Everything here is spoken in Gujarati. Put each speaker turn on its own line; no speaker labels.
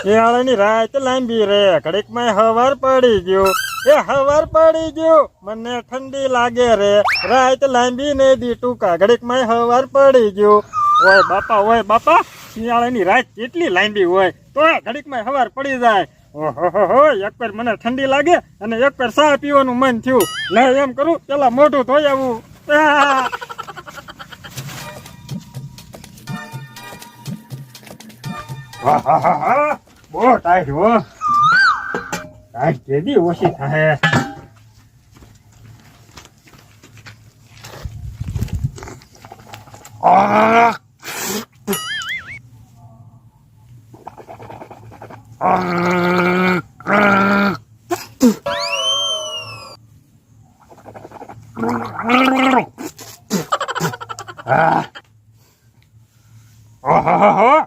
શિયાળાની રાત લાંબી રે ઘડીકમાં હવાર પડી ગયું એ હવાર પડી ગયું મને ઠંડી લાગે રે રાત લાંબી ને દી ટૂંકા ઘડીકમાં હવાર પડી ગયું ઓય બાપા શિયાળાની રાત કેટલી લાંબી હોય તો ઘડીકમાં હવાર પડી જાય ઓહો એક પર મને ઠંડી લાગે અને એક પર ચા પીવાનું મન થયું લે એમ કરું પેલા મોઢું ધોઈ આવું બહુ ટાઈટ હો ટાઈટ કેદી ઓછી થાય Ah!